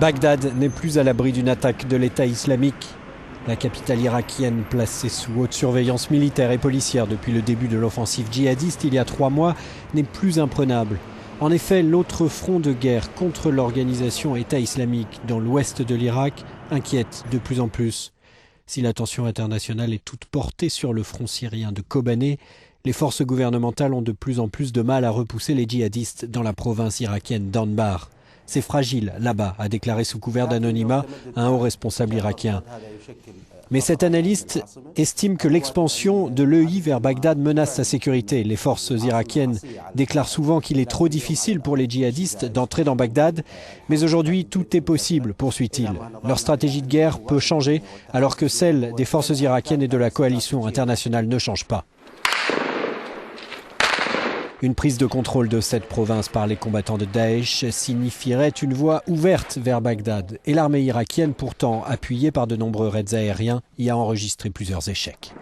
Bagdad n'est plus à l'abri d'une attaque de l'État islamique. La capitale irakienne, placée sous haute surveillance militaire et policière depuis le début de l'offensive djihadiste il y a 3 mois, n'est plus imprenable. En effet, l'autre front de guerre contre l'organisation État islamique dans l'ouest de l'Irak inquiète de plus en plus. Si l'attention internationale est toute portée sur le front syrien de Kobané, les forces gouvernementales ont de plus en plus de mal à repousser les djihadistes dans la province irakienne d'Anbar. C'est fragile là-bas, a déclaré sous couvert d'anonymat un haut responsable irakien. Mais cet analyste estime que l'expansion de l'EI vers Bagdad menace sa sécurité. Les forces irakiennes déclarent souvent qu'il est trop difficile pour les djihadistes d'entrer dans Bagdad. Mais aujourd'hui, tout est possible, poursuit-il. Leur stratégie de guerre peut changer alors que celle des forces irakiennes et de la coalition internationale ne change pas. Une prise de contrôle de cette province par les combattants de Daesh signifierait une voie ouverte vers Bagdad. Et l'armée irakienne, pourtant appuyée par de nombreux raids aériens, y a enregistré plusieurs échecs.